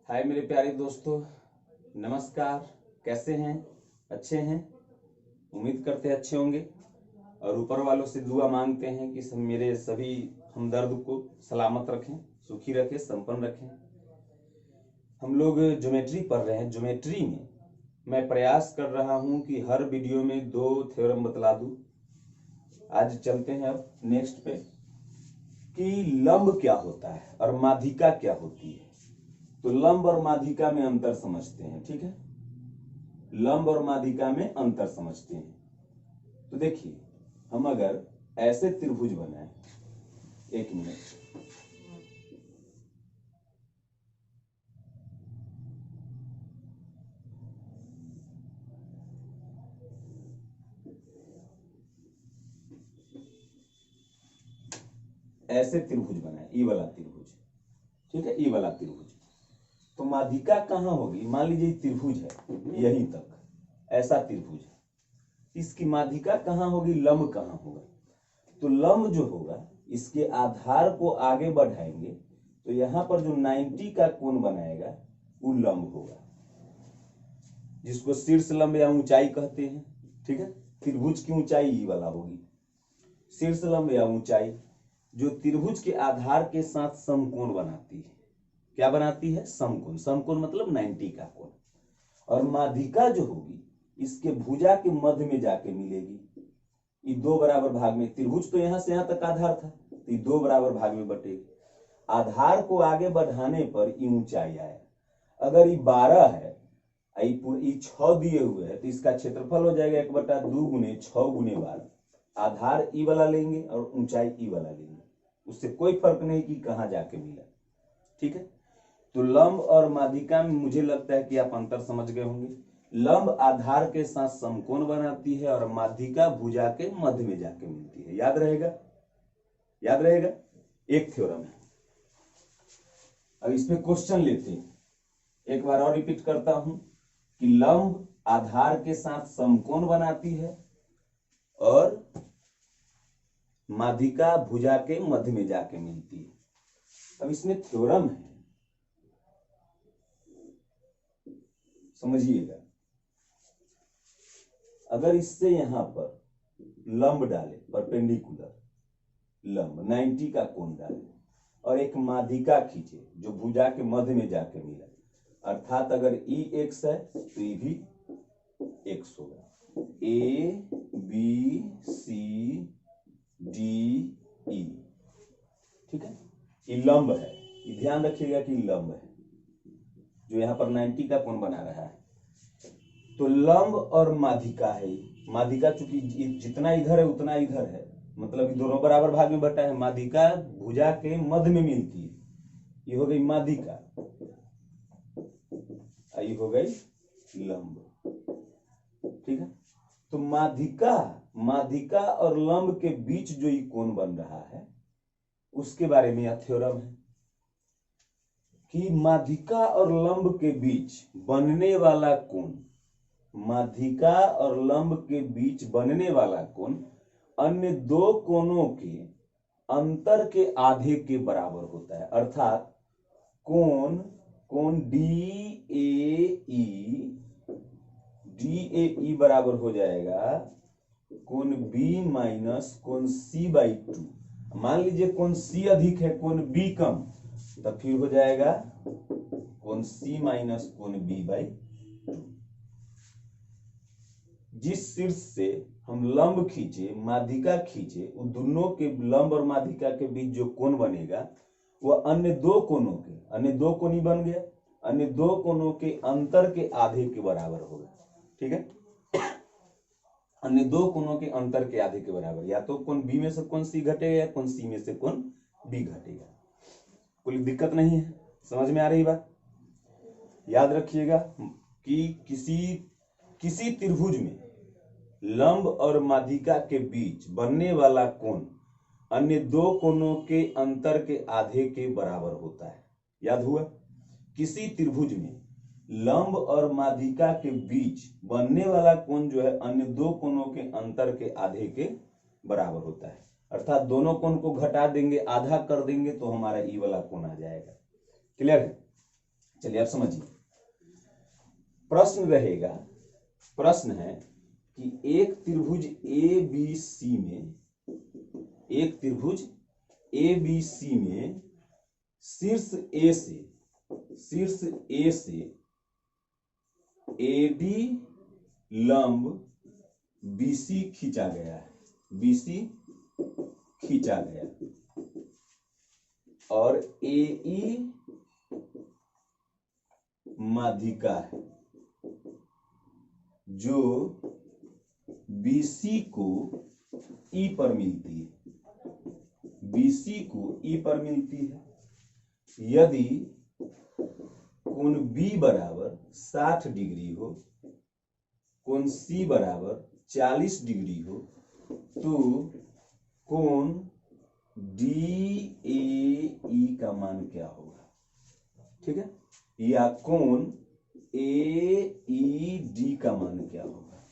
हाय मेरे प्यारे दोस्तों, नमस्कार। कैसे हैं? अच्छे हैं? उम्मीद करते हैं अच्छे होंगे और ऊपर वालों से दुआ मांगते हैं कि मेरे सभी हमदर्द को सलामत रखें, सुखी रखें, संपन्न रखें। हम लोग ज्योमेट्री पढ़ रहे हैं। ज्योमेट्री में मैं प्रयास कर रहा हूं कि हर वीडियो में 2 थ्योरम बतला दूं। आज चलते हैं अब नेक्स्ट पे कि लंब क्या होता है और माध्यिका क्या होती है। तो लंब और माध्यिका में अंतर समझते हैं, ठीक है? लंब और माध्यिका में अंतर समझते हैं। तो देखिए, हम अगर ऐसे त्रिभुज बनाए, एक मिनट, ऐसे त्रिभुज बनाए, ई वाला त्रिभुज, ठीक है, ई वाला त्रिभुज। तो माध्यिका कहां होगी? मान लीजिए त्रिभुज है यहीं तक, ऐसा त्रिभुज है, इसकी माध्यिका कहां होगी? लंब कहां होगा? तो लंब जो होगा, इसके आधार को आगे बढ़ाएंगे तो यहां पर जो 90 का कोण बनाएगा वो लंब होगा, जिसको शीर्ष लंब या ऊंचाई कहते हैं, ठीक है? त्रिभुज की ऊंचाई ई वाला होगी। शीर्ष लंब या ऊंचाई जो त्रिभुज के आधार के साथ समकोण बनाती है। क्या बनाती है? समकोण। समकोण मतलब 90 का कोण। और माध्यिका जो होगी, इसके भुजा के मध्य में जाके मिलेगी। ये 2 बराबर भाग में, त्रिभुज तो यहां से यहां तक आधार था, तो ये 2 बराबर भाग में बटेगी। आधार को आगे बढ़ाने पर ये ऊंचाई आया। अगर ये 12 है, ये 6 दिए हुए है, तो इसका क्षेत्रफल हो जाएगा 1/2 गुने 6 गुने 12। आधार ई वाला लेंगे और ऊंचाई ई वाला लेंगे, उससे कोई फर्क नहीं कि कहां जाके मिला, ठीक है? तो लंब और माध्यिका में मुझे लगता है कि आप अंतर समझ गए होंगे। लंब आधार के साथ समकोण बनाती है और माध्यिका भुजा के मध्य में जाके मिलती है। याद रहेगा? याद रहेगा? एक थ्योरम है। अब इसमें क्वेश्चन लेते हैं। एक बार और रिपीट करता हूं कि लंब आधार के साथ समकोण बनाती है और माध्यिका भुजा के मध्य में जाके मिलती है। अब इसमें थ्योरम है, समझिएगा। अगर इससे यहां पर लंब डाले, परपेंडिकुलर लंब 90 का कोण डाले और एक माध्यिका खींचे जो भुजा के मध्य में जाके मिला, अर्थात अगर ई एक्स है तो ये भी एक्स होगा। A B C D E, ठीक है? ये लंब है, ये ध्यान रखिएगा कि लंब है जो यहां पर 90 का कोण बना रहा है। तो लंब और माध्यिका है। माध्यिका चूंकि जितना इधर है उतना इधर है, मतलब दोनों बराबर भाग में बटा है। माध्यिका भुजा के मध्य में मिलती है, ये हो गई माध्यिका, ये हो गई लंब, ठीक है? तो माध्यिका और लंब के बीच जो ये कोण बन रहा है उसके बारे में यह थ्योरम है कि माध्यिका और लंब के बीच बनने वाला कोण, माध्यिका और लंब के बीच बनने वाला कोण अन्य 2 कोणों के अंतर के आधे के बराबर होता है। अर्थात कोण DAE बराबर हो जाएगा कोण B माइनस कोण C/2। मान लीजिए कोण C अधिक है, कोण B कम, तब फिर हो जाएगा कोण C माइनस कोण B/2। जिस शीर्ष से हम लंब खींचे, माध्यिका खींचे, उन दोनों के लंब और माध्यिका के बीच जो कोण बनेगा वह अन्य 2 कोणों के, अन्य 2 कोण ही बन गया, अन्य 2 कोणों के अंतर के आधे के बराबर होगा, ठीक है? अन्य 2 कोणों के अंतर के आधे के बराबर, या तो कोण बी में से कोण सी घटेगा या कोण सी में से कोण बी घटेगा। कोई दिक्कत नहीं है, समझ में आ रही बात? याद रखिएगा कि किसी त्रिभुज में लंब और माध्यिका के बीच बनने वाला कोण अन्य 2 कोणों के अंतर के आधे के बराबर होता है। याद हुआ? किसी त्रिभुज में लंब और माध्यिका के बीच बनने वाला कोण जो है अन्य 2 कोणों के अंतर के आधे के बराबर होता है। अर्थात दोनों कोण को घटा देंगे, आधा कर देंगे तो हमारा ई वाला कोण आ जाएगा। क्लियर है? चलिए आप समझिए, प्रश्न रहेगा, प्रश्न है कि एक त्रिभुज ए बी सी में, एक त्रिभुज ए बी सी में शीर्ष ए से एडी लंब बीसी खींचा गया है, बीसी खींचा गया और एई माध्यिका है जो बीसी को ई पर मिलती है, बीसी को ई पर मिलती है। यदि कोण बी बराबर 60 डिग्री हो, कोण सी बराबर 40 डिग्री हो, तो कोण DAE का मान क्या होगा? ठीक है, या कोण AED का मान क्या होगा?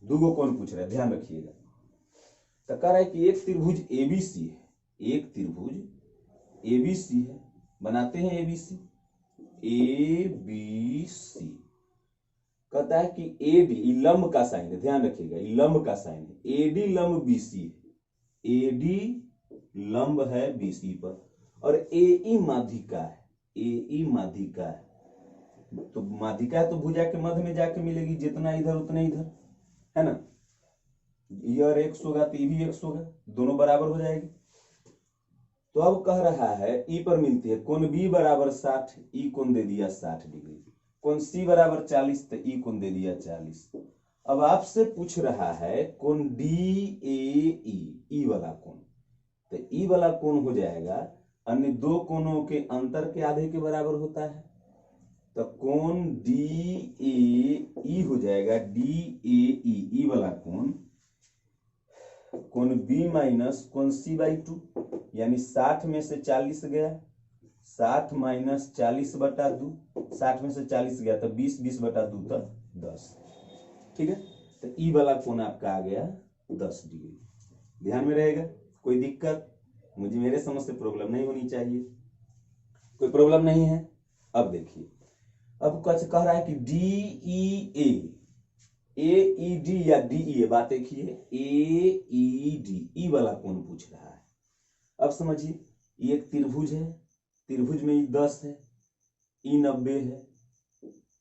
दूगो कोण पूछ रहा है, ध्यान रखिएगा। तो कह रहा है कि एक त्रिभुज ABC है, एक त्रिभुज ABC है, बनाते हैं ABC, ABC कहता है कि AD लंब का साइन है, ध्यान रखिएगा, लंब का साइन है, AD लंब BC है, AD लंब है BC पर और AE माध्यिका है, AE माध्यिका है। तो माध्यिका है तो भुजा के मध्य में जाके मिलेगी, जितना इधर उतना इधर, है ना। ये x होगा तो ये भी x होगा, दोनों बराबर हो जाएगी। तो अब कह रहा है ई पर मिलती है, कोण बी बराबर 60, ई कोण दे दिया 60 डिग्री, कोण सी बराबर 40 तो ई कोण दे दिया 40। अब आपसे पूछ रहा है कोण DAE, ई वाला कोण, तो ई वाला कोण हो जाएगा अन्य दो कोणों के अंतर के आधे के बराबर होता है, तो कोण DAE हो जाएगा DAE, ई वाला कोण कोण बी माइनस कोण सी बाई 2, यानी 60 में से 40 गया, 60 माइनस 40 बटा 2, 60 में से 40 गया तो 20, 20 बटा 2 तो 10। ठीक है, तो ई वाला कोण आपका आ गया 10 डिग्री। ध्यान में रहेगा, कोई दिक्कत? मुझे मेरे समझ से प्रॉब्लम नहीं होनी चाहिए, कोई प्रॉब्लम नहीं है। अब देखिए, अब कुछ कह रहा है कि DEA, AED या DEA, बात एक ही है, AED, ई वाला कोण पूछ रहा है। अब समझिए, ये एक त्रिभुज है, त्रिभुज में ई 10 है, ई 90 है,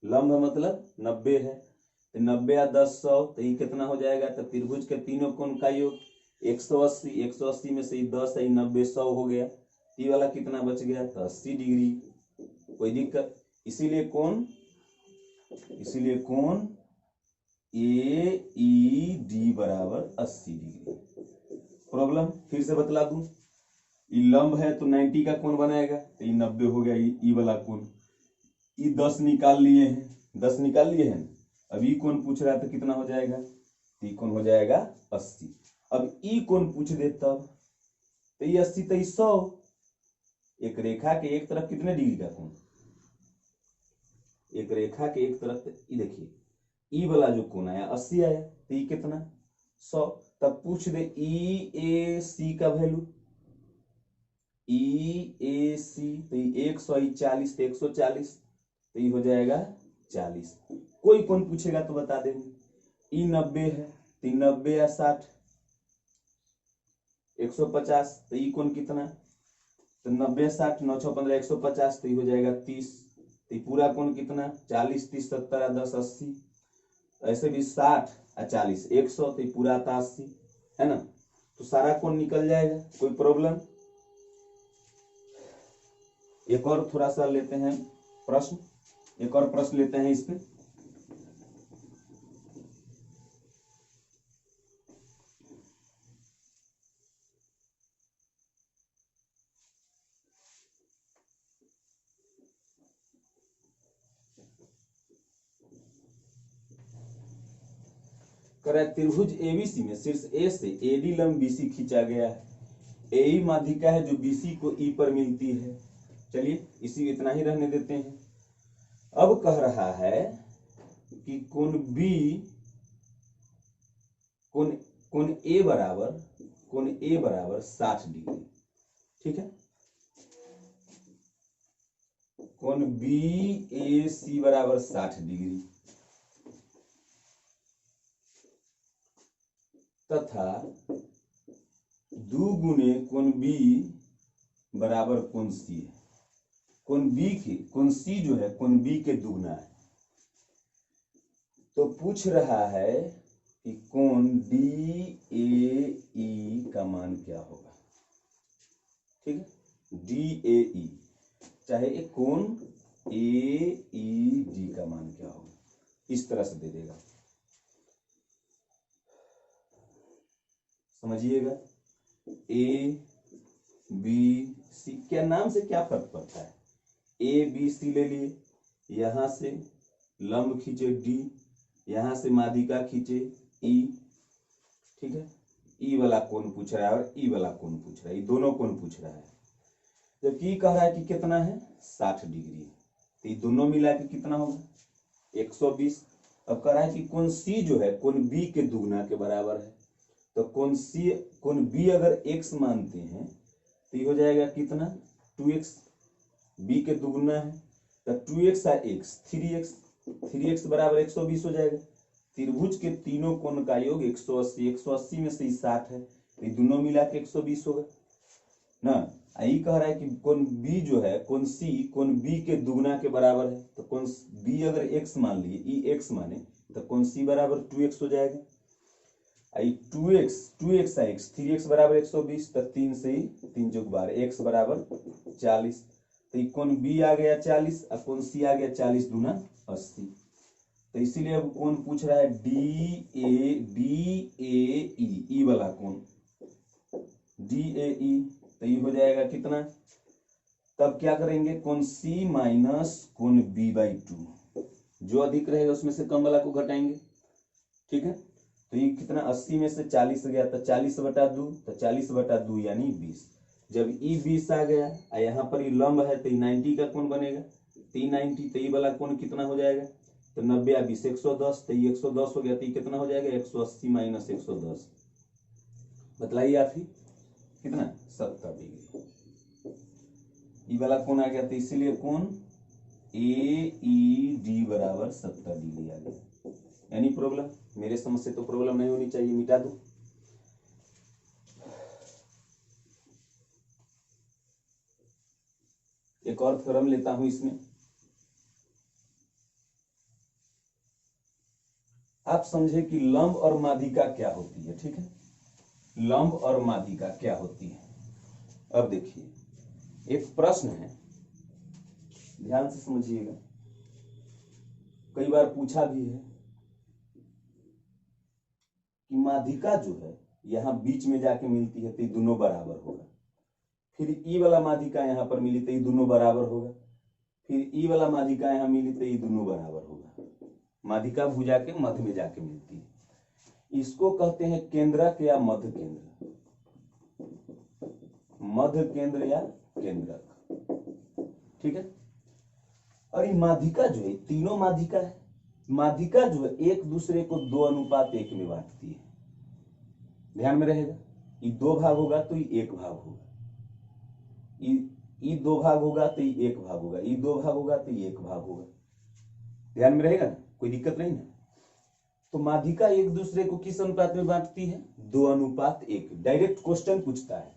लंब मतलब 90 है, तो 90 या 10 100, तो ये कितना हो जाएगा? तो त्रिभुज के तीनों कोण का योग 180, 180 में से 10 है, 90 100 हो गया, ई वाला कितना बच गया? तो 80 डिग्री। कोई दिक्कत? इसीलिए कोण AED बराबर 80 डिग्री। प्रॉब्लम फिर से बतला दूं, ई लंब है तो 90 का कोण बनाएगा, तो ये 90 हो गया, ई वाला कोण, ई 10 निकाल लिए हैं, 10 निकाल लिए हैं। अब ई कोण पूछ रहा है तो कितना हो जाएगा? ई कोण हो जाएगा 80। अब ई कोण पूछ दे तब, तो ये 80 तो 100। एक रेखा के एक तरफ कितने डिग्री का कोण? एक रेखा के एक तरफ, ये देखिए ई वाला जो कोण आया 80 आया, तो ई कितना? 100। तब पूछ दे EAC का वैल्यू, EAC तो 140, तो 140, तो ये हो जाएगा 40। कोई कोण पूछेगा तो बता देंगे। ई 90 है तो 90 या 60 150, तो ई कोण कितना? तो 90 60 9 6 15 150, तो ये हो जाएगा 30। तो पूरा कोण कितना? 40 30 70 10 80, ऐसे भी 60 और 40 100, तो पूरा आता 80, है ना। तो सारा कोण निकल जाएगा, कोई प्रॉब्लम? एक और थोड़ा सा लेते हैं प्रश्न, एक और प्रश्न लेते हैं इस पे। त्रिभुज एबीसी में शीर्ष ए से एडी लंब बीसी खींचा गया है, एई माध्यिका है जो बीसी को ई पर मिलती है। चलिए इसी इतना ही रहने देते हैं। अब कह रहा है कि कोण बी, कोण ए बराबर 60 डिग्री। ठीक है, कोण बी ए सी बराबर 60 डिग्री तथा 2 गुने कोण बी बराबर कोण सी है। कोण बी की कोण सी जो है कोण बी के दुगना है। तो पूछ रहा है कि कोण डी ए ई का मान क्या होगा। ठीक है, डी ए ई चाहे एक कोण ए ई डी का मान क्या होगा, इस तरह से दे देगा। समझिएगा, ए बी सी क्या नाम से क्या फर्क पड़ता है। ए बी सी ले लिए, यहां से लंब खींचे डी, यहां से माध्यिका खींचे ई। ठीक है, ई वाला कोण पूछ रहा है और ई वाला कोण पूछ रहा है, ये दोनों कोण पूछ रहा है। जबकि कह रहा है कि कितना है 60 डिग्री, तो ये दोनों मिला के कितना होगा 120। अब कह रहा है कि कोण सी जो है कोण बी के दुगना के बराबर है। तो कोण बी अगर x मानते हैं तो ये हो जाएगा कितना 2x, बी के दुगना है तो 2x और x 3x बराबर 120 हो जाएगा। त्रिभुज के तीनों कोण का योग 180 में से 60 है, तो ये दोनों मिला के 120 होगा ना। यही कह रहा है कि कोण बी जो है कोण सी कोण बी के दुगना के बराबर है। तो कोण बी अगर x मान लिए, ई x माने, तो कोण सी बराबर 2x हो जाएगा। 2x है x 3x बराबर 120, तो 3 से ही 3 × 12 x बराबर 40। तो कोण बी आ गया 40 और कोण सी आ गया 40 दूना 80। तो इसीलिए अब कोण पूछ रहा है डी ए ई वाला कोण डी ए ई। तो ये हो जाएगा कितना, तब क्या करेंगे कोण सी माइनस कोण बी बाई 2, जो अधिक रहेगा उसमें से कम वाला को घटाएंगे। ठीक है, तो ये कितना 80 में से 40 गया तो 40/2, तो 40/2 यानी 20। जब ई 20 आ गया और यहाँ पर ये लंब है तो 90 का कोण बनेगा, 390। तो ये वाला कोण कितना हो जाएगा, तो 90 और 20 110, तो ये 110 हो गया। तो ये कितना हो जाएगा 180 माइनस 110, बतलाइए आप ही कितना 70 डिग्री। ये वाला कोण आ गया, तो इसीलिए कोण ए ई डी बराबर 70 डिग्री आ गया। यानी प्रॉब्लम, मेरे समझ से तो प्रॉब्लम नहीं होनी चाहिए, मिटा दो। एक और थ्योरम लेता हूं इसमें, आप समझे कि लंब और माध्यिका क्या होती है। ठीक है, लंब और माध्यिका क्या होती है। अब देखिए, एक प्रश्न है, ध्यान से समझिएगा, कई बार पूछा भी है कि माध्यिका जो है यहाँ बीच में जाके मिलती है तो ये दोनों बराबर होगा। फिर ई वाला माध्यिका यहाँ पर मिली तो ये दोनों बराबर होगा। फिर ई वाला माध्यिका यहाँ मिली तो ये दोनों बराबर होगा। माध्यिका भुजा के मध्य में जाके मिलती है। इसको कहते हैं केंद्रक या मध्य केंद्र, मध्य केंद्र या केंद्रक। ठीक है, और ये माध्यिका जो है तीनों माध्यिका है, माध्यिका जो है एक दूसरे को 2:1 में बांटती है। ध्यान में रहेगा, ये 2 भाग होगा तो ये 1 भाग होगा, ये 2 भाग होगा तो ये 1 भाग होगा, ये 2 भाग होगा तो ये 1 भाग होगा। ध्यान में रहेगा ना, कोई दिक्कत नहीं ना। तो माध्यिका एक दूसरे को किस अनुपात में बांटती है 2:1। डायरेक्ट क्वेश्चन पूछता है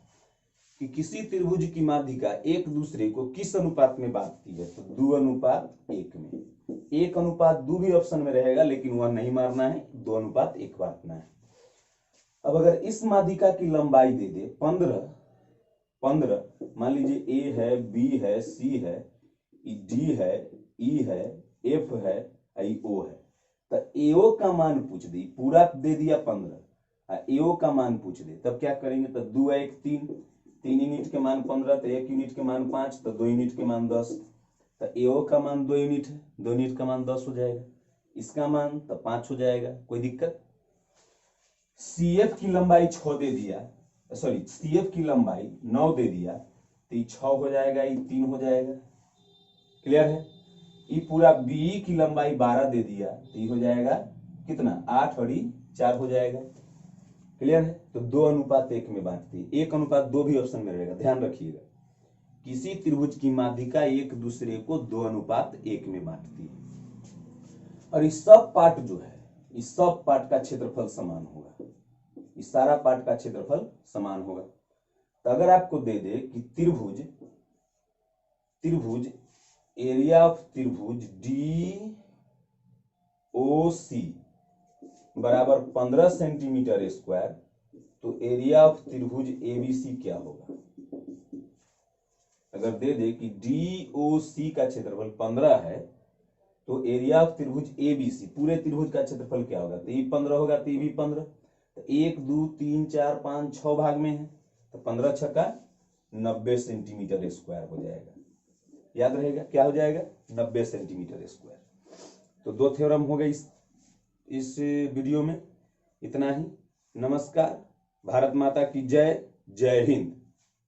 कि किसी त्रिभुज की माध्यिका एक दूसरे को किस अनुपात में बांटती है, तो 2:1 में। 1:2 भी ऑप्शन में रहेगा लेकिन वह नहीं मारना है, 2:1 बांटना है। अब अगर इस माध्यिका की लंबाई दे दे 15, मान लीजिए ए है, बी है, सी है, डी है, ई है, एफ है, ओ है, तो एओ का मान पूछ दे, पूरा दे दिया 15, एओ का मान पूछ दे, तब क्या करेंगे, तो 2 1 3 यूनिट के मान 15, तो 1 यूनिट के मान 5, तो 2 यूनिट के मान 10, तो एओ का मान 2 यूनिट है, 2 यूनिट का मान 10 हो जाएगा, इसका मान तो 5 हो जाएगा, कोई दिक्कत। सीएफ की लंबाई 6 दे दिया, सॉरी सीएफ की लंबाई 9 दे दिया, तो ये 6 हो जाएगा, ये 3 हो जाएगा। क्लियर है। ये पूरा बी की लंबाई 12 दे दिया, तो ये हो जाएगा कितना 8 और 4 हो जाएगा। क्लियर है। तो 2:1 में बांटती है, 1:2 भी ऑप्शन में रहेगा, ध्यान रखिएगा। किसी त्रिभुज की माध्यिका एक दूसरे को 2:1 में बांटती है और इस सब पार्ट जो है, इस सब पार्ट का क्षेत्रफल समान होगा, इस सारा पार्ट का क्षेत्रफल समान होगा। तो अगर आपको दे दे कि त्रिभुज एरिया ऑफ त्रिभुज DOC बराबर 15 सेंटीमीटर स्क्वायर, तो एरिया ऑफ त्रिभुज ABC क्या होगा? अगर दे दे कि DOC का क्षेत्रफल 15 है तो एरिया ऑफ त्रिभुज ABC पूरे त्रिभुज का क्षेत्रफल क्या होगा? तो ये 15 होगा तो ये भी 15, तो 1 2 3 4 5 6 भाग में है, तो 15 छक्का 90 सेंटीमीटर स्क्वायर हो जाएगा। याद रहेगा क्या हो जाएगा? 90 सेंटीमीटर स्क्वायर। तो 2 थ्योरम हो गए इस वीडियो में। इतना ही। नमस्कार। भारत माता की जय। जय हिंद।